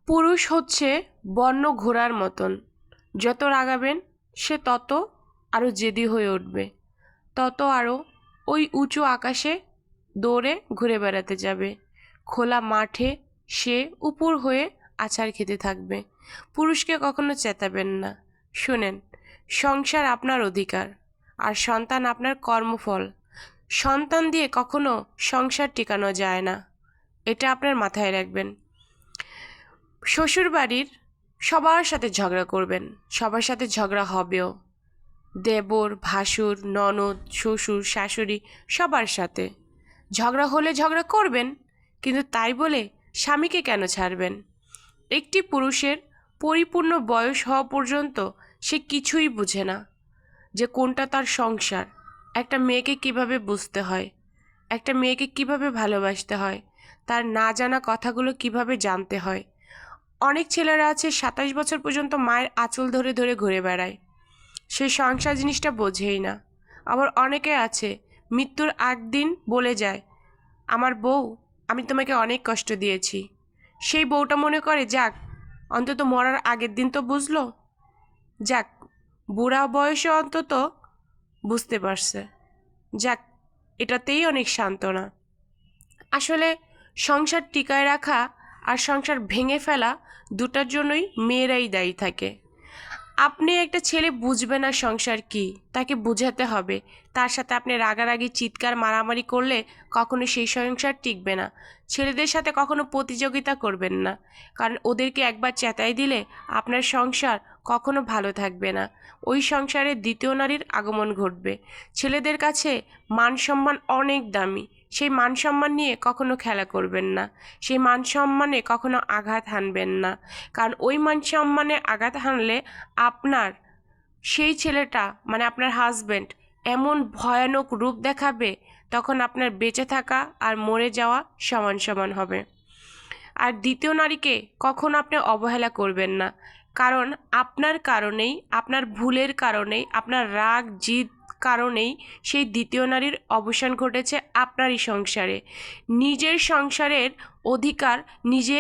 পুরুষ হচ্ছে বন্য ঘোড়ার মতন, যত রাগাবেন সে তত আরও জেদি হয়ে উঠবে, তত আরও ওই উঁচু আকাশে দৌড়ে ঘুরে বেড়াতে যাবে। খোলা মাঠে সে উপুর হয়ে আছাড় খেতে থাকবে। পুরুষকে কখনো চেতাবেন না। শোনেন, সংসার আপনার অধিকার আর সন্তান আপনার কর্মফল। সন্তান দিয়ে কখনো সংসার টিকানো যায় না, এটা আপনার মাথায় রাখবেন। শ্বশুরবাড়ির সবার সাথে ঝগড়া করবেন, সবার সাথে ঝগড়া হবেও, দেবর, ভাসুর, ননদ, শ্বশুর, শাশুড়ি সবার সাথে ঝগড়া হলে ঝগড়া করবেন, কিন্তু তাই বলে স্বামীকে কেন ছাড়বেন? একটি পুরুষের পরিপূর্ণ বয়স হওয়া পর্যন্ত সে কিছুই বুঝে না যে কোনটা তার সংসার, একটা মেয়েকে কিভাবে বুঝতে হয়, একটা মেয়েকে কিভাবে ভালোবাসতে হয়, তার না জানা কথাগুলো কিভাবে জানতে হয়। অনেক ছেলেরা আছে 27 বছর পর্যন্ত মায়ের আঁচল ধরে ধরে ঘুরে বেড়ায়, সে সংসার জিনিসটা বোঝেই না। আবার অনেকে আছে মৃত্যুর আগ দিন বলে যায়, আমার বউ, আমি তোমাকে অনেক কষ্ট দিয়েছি। সেই বউটা মনে করে যাক, অন্তত মরার আগের দিন তো বুঝলো, যাক বুড়া বয়সে অন্তত বুঝতে পারছে, যাক এটাতেই অনেক সান্ত্বনা। আসলে সংসার টিকায় রাখা আর সংসার ভেঙে ফেলা দুটার জন্যই মেয়েরাই দায়ী থাকে। আপনি একটা ছেলে বুঝবে না সংসার কি, তাকে বুঝাতে হবে। তার সাথে আপনি রাগারাগি চিৎকার মারামারি করলে কখনো সেই সংসার টিকবে না। ছেলেদের সাথে কখনো প্রতিযোগিতা করবেন না, কারণ ওদেরকে একবার চেতাই দিলে আপনার সংসার কখনো ভালো থাকবে না। ওই সংসারে দ্বিতীয় নারীর আগমন ঘটবে। ছেলেদের কাছে মান সম্মান অনেক দামি, সেই মান সম্মান নিয়ে কখনো খেলা করবেন না, সেই মান সম্মানে কখনো আঘাত হানবেন না, কারণ ওই মান সম্মানে আঘাত হানলে আপনার সেই ছেলেটা মানে আপনার হাজব্যান্ড এমন ভয়ানক রূপ দেখাবে, তখন আপনার বেঁচে থাকা আর মরে যাওয়া সমান সমান হবে। আর দ্বিতীয় নারীকে কখনো আপনি অবহেলা করবেন না, কারণ আপনার কারণেই, আপনার ভুলের কারণেই, আপনার রাগ জিদ কারণেই সেই দ্বিতীয় নারীর অবসান ঘটেছে আপনারই সংসারে। নিজের সংসারের অধিকার নিজে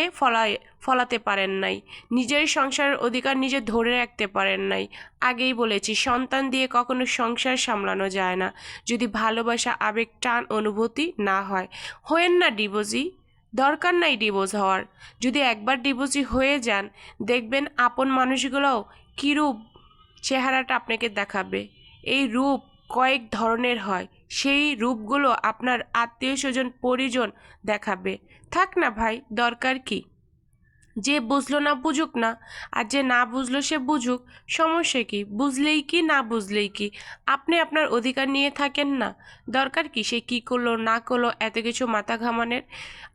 ফলাতে পারেন নাই, নিজের সংসারের অধিকার নিজে ধরে রাখতে পারেন নাই। আগেই বলেছি, সন্তান দিয়ে কখনো সংসার সামলানো যায় না যদি ভালোবাসা, আবেগ, টান, অনুভূতি না হয়। হয়েন না ডিভোর্সি, দরকার নাই ডিভোর্স হওয়ার। যদি একবার ডিভোর্সি হয়ে যান, দেখবেন আপন মানুষগুলোও কীরূপ চেহারাটা আপনাকে দেখাবে। এই রূপ কয়েক ধরনের হয়, সেই রূপগুলো আপনার আত্মীয় স্বজন পরিজন দেখাবে। থাক না ভাই, দরকার কি? যে বুঝলো না বুঝুক না, আর যে না বুঝলো সে বুঝুক, সমস্যা কি? বুঝলেই কি না বুঝলেই কি, আপনি আপনার অধিকার নিয়ে থাকেন না। দরকার কি সে কী করলো না করলো এত কিছু মাথা ঘামানোর?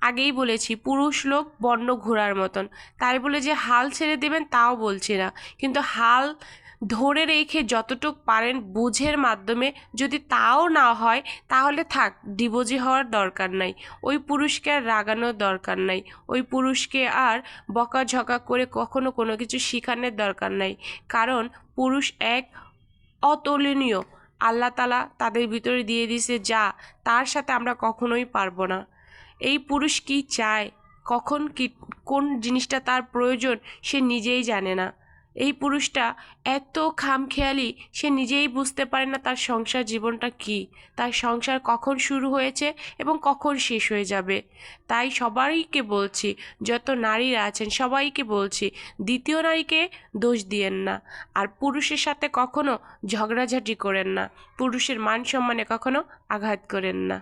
আগেই বলেছি, পুরুষ লোক বন্য ঘোড়ার মতন, তাই বলে যে হাল ছেড়ে দেবেন তাও বলছি না, কিন্তু হাল ধরে রেখে যতটুক পারেন বুঝের মাধ্যমে, যদি তাও না হয় তাহলে থাক, ডিভোর্সি হওয়ার দরকার নাই। ওই পুরুষকে আর রাগানোর দরকার নাই, ওই পুরুষকে আর বকাঝকা করে কখনো কোনো কিছু শেখানোর দরকার নাই, কারণ পুরুষ এক অতুলনীয়, আল্লাহ তাআলা তাদের ভিতরে দিয়ে দিয়েছে যা, তার সাথে আমরা কখনোই পারবো না। এই পুরুষ কি চায়, কখন কি কোন জিনিসটা তার প্রয়োজন সে নিজেই জানে না। এই পুরুষটা এত খামখেয়ালি, সে নিজেই বুঝতে পারে না তার সংসার জীবনটা কি, তার সংসার কখন শুরু হয়েছে এবং কখন শেষ হয়ে যাবে। তাই সবাইকে বলছি, যত নারীরা আছেন সবাইকে বলছি, দ্বিতীয় নারীকে দোষ দিয়েন না, আর পুরুষের সাথে কখনো ঝগড়াঝাটি করেন না, পুরুষের মান সম্মানে কখনো আঘাত করেন না।